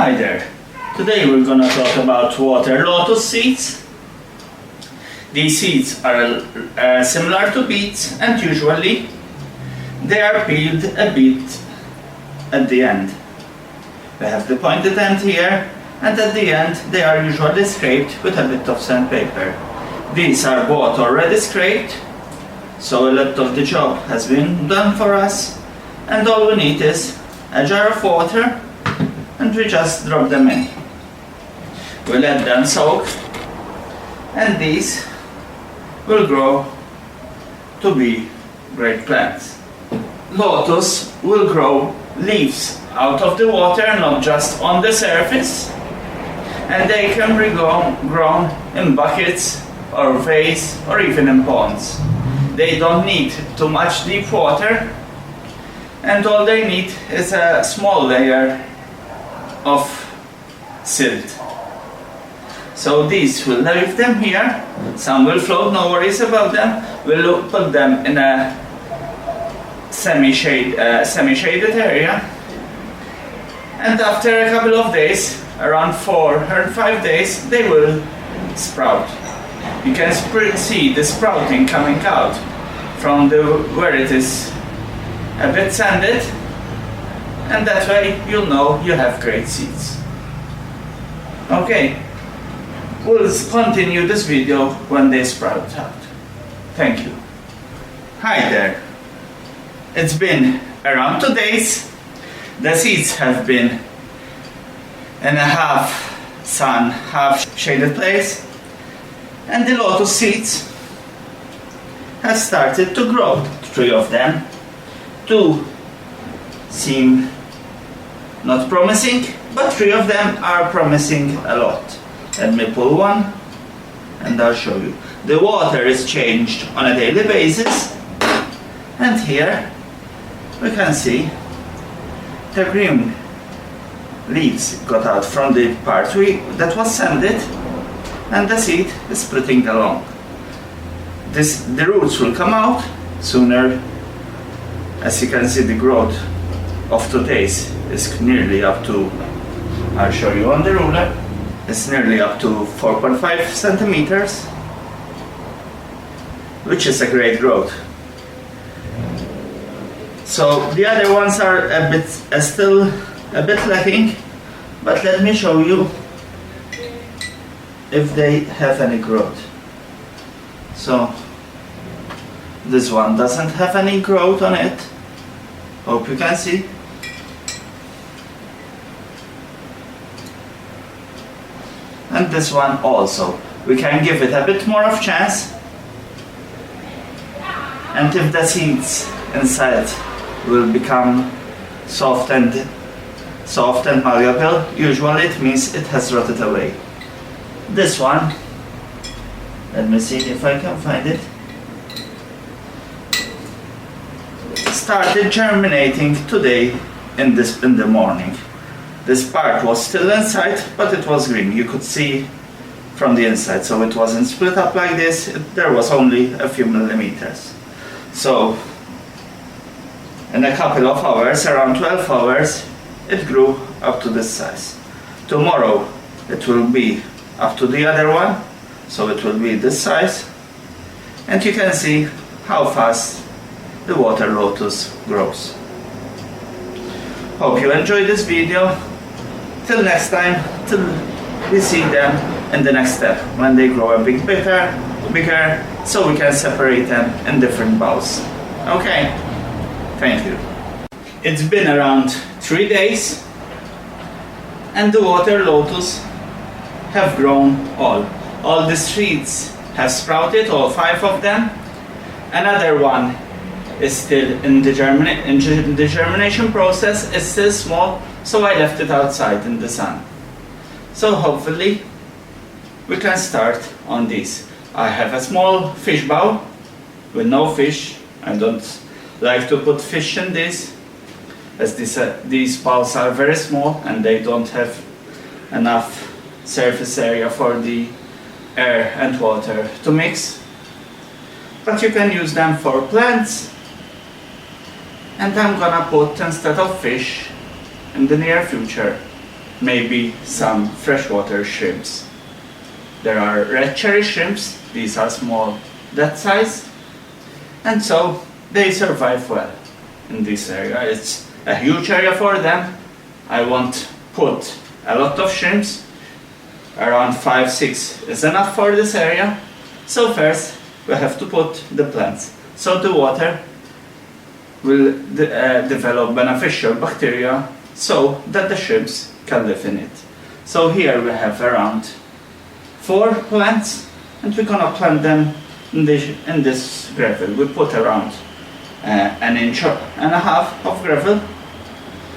Hi there. Today we're gonna talk about water lotus seeds. These seeds are similar to beets, and usually they are peeled a bit at the end. We have the pointed end here, and at the end they are usually scraped with a bit of sandpaper. These are both already scraped, so a lot of the job has been done for us, and all we need is a jar of water, and we just drop them in. We let them soak, and these will grow to be great plants. Lotus will grow leaves out of the water, not just on the surface, and they can be grown in buckets or vase or even in ponds. They don't need too much deep water, and all they need is a small layer of silt. So these will leave them here. Some will float, no worries about them. We'll put them in a semi-shaded area, and after a couple of days, around 4 or 5 days, they will sprout. You can see the sprouting coming out from where it is a bit sanded, and that way you'll know you have great seeds. Okay, we'll continue this video when they sprout out. Thank you. Hi there. It's been around 2 days. The seeds have been in a half sun, half shaded place, and the lotus seeds have started to grow. 3 of them. 2 seem not promising, but 3 of them are promising a lot. Let me pull one and I'll show you. The water is changed on a daily basis, and here we can see the green leaves got out from the part that was sanded, and the seed is splitting along. The roots will come out sooner. As you can see, the growth of 2 days is nearly up to, I'll show you on the ruler, it's nearly up to 4.5 centimeters, which is a great growth. So the other ones are still a bit lacking, but let me show you if they have any growth. So this one doesn't have any growth on it. Hope you can see. And this one also. We can give it a bit more of chance. And if the seeds inside will become soft and malleable, usually it means it has rotted away. This one, let me see if I can find it, started germinating today in the morning. This part was still inside, but it was green. You could see from the inside, so it wasn't split up like this. There was only a few millimeters. So in a couple of hours, around 12 hours, it grew up to this size. Tomorrow it will be up to the other one, so it will be this size, and you can see how fast the water lotus grows. Hope you enjoyed this video. Till next time, till we see them in the next step, when they grow a bit bigger, so we can separate them in different bowls. Okay, thank you. It's been around 3 days, and the water lotus have grown all. All the seeds have sprouted, all 5 of them. Another one is still in the germination process. It's still small, so I left it outside in the sun. So hopefully we can start on these. I have a small fish bowl with no fish. I don't like to put fish in this, as these bowls are very small and they don't have enough surface area for the air and water to mix. But you can use them for plants, and I'm gonna put, instead of fish, in the near future, maybe some freshwater shrimps. There are red cherry shrimps, these are small, that size, and so they survive well in this area. It's a huge area for them. I won't put a lot of shrimps, around 5-6 is enough for this area. So first we have to put the plants, so the water will develop beneficial bacteria so that the shrimps can live in it. So here we have around 4 plants, and we're gonna plant them in this gravel. We put around 1.5 inches of gravel,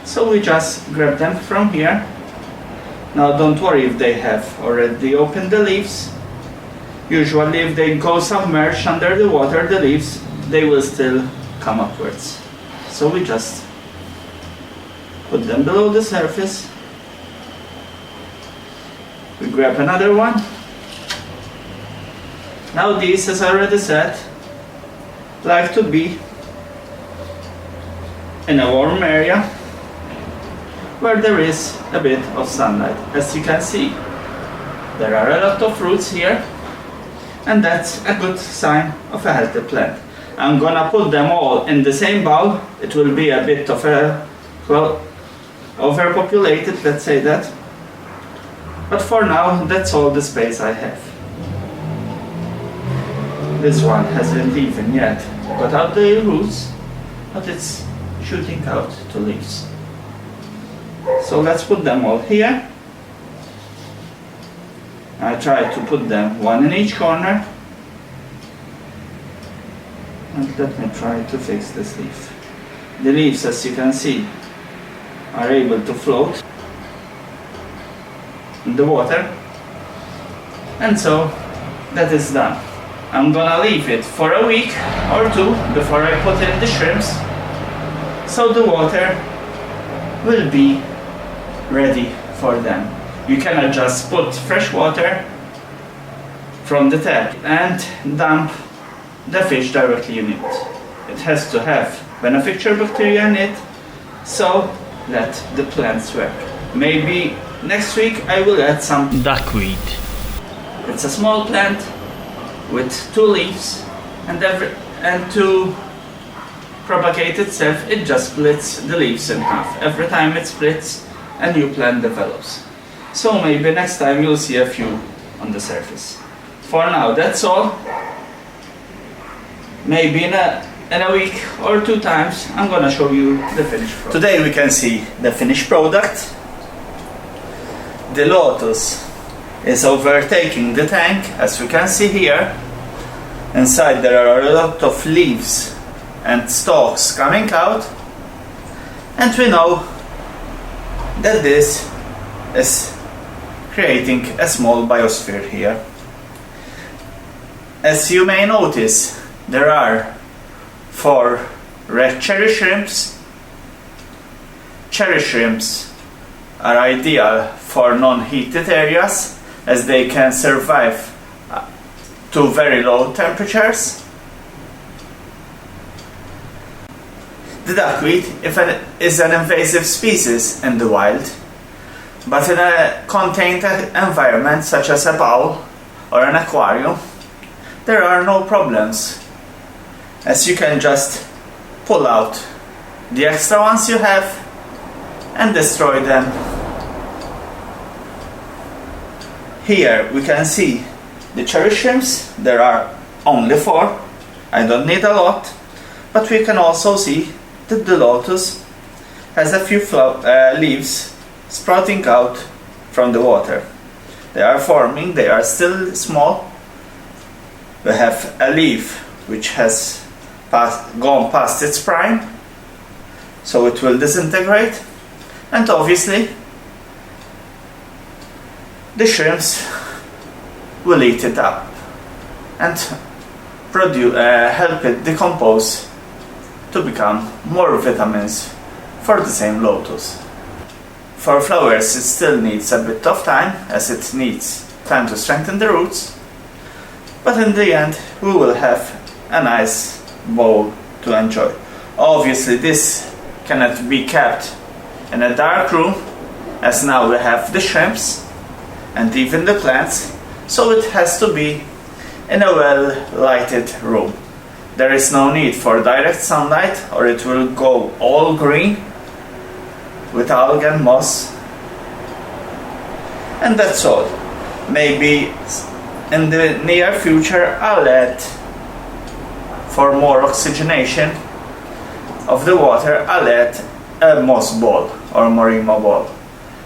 so we just grab them from here. Now don't worry if they have already opened the leaves. Usually if they go submerged under the water, the leaves, they will still come upwards. So we just put them below the surface. We grab another one. Now these, as I already said, like to be in a warm area where there is a bit of sunlight. As you can see, there are a lot of roots here, and that's a good sign of a healthy plant. I'm gonna put them all in the same bowl. It will be a bit of a, well, overpopulated, let's say that. But for now, that's all the space I have. This one hasn't even yet got out the roots, but it's shooting out to leaves. So let's put them all here. I try to put them one in each corner. And let me try to fix this leaf. The leaves, as you can see, are able to float in the water. And so that is done. I'm gonna leave it for a week or 2 before I put in the shrimps, so the water will be ready for them. You cannot just put fresh water from the tap and dump the fish directly in it. It has to have beneficial bacteria in it, so let the plants work. Maybe next week I will add some duckweed. It's a small plant with 2 leaves, and to propagate itself, it just splits the leaves in half. Every time it splits, a new plant develops. So maybe next time you'll see a few on the surface. For now, that's all. Maybe in a week or 2 times, I'm gonna show you the finished product. Today we can see the finished product. The Lotus is overtaking the tank, as we can see here. Inside there are a lot of leaves and stalks coming out, and we know that this is creating a small biosphere here. As you may notice, there are 4 red cherry shrimps. Cherry shrimps are ideal for non-heated areas, as they can survive to very low temperatures. The duckweed is an invasive species in the wild, but in a contained environment such as a bowl or an aquarium, there are no problems, as you can just pull out the extra ones you have and destroy them. Here we can see the cherry shrimps. There are only 4. I don't need a lot, but we can also see that the Lotus has a few leaves sprouting out from the water. They are forming, they are still small. We have a leaf which has gone past its prime, so it will disintegrate, and obviously the shrimps will eat it up and help it decompose to become more vitamins for the same Lotus. For flowers it still needs a bit of time, as it needs time to strengthen the roots, but in the end we will have a nice bowl to enjoy. Obviously this cannot be kept in a dark room, as now we have the shrimps and even the plants, so it has to be in a well lighted room. There is no need for direct sunlight or it will go all green with algae and moss. And that's all. Maybe in the near future I'll add, for more oxygenation of the water, I'll add a moss ball or Morimo ball.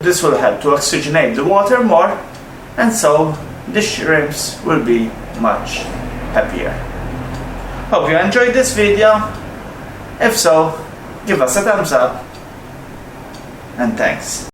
This will help to oxygenate the water more, and so the shrimps will be much happier. Hope you enjoyed this video. If so, give us a thumbs up, and thanks.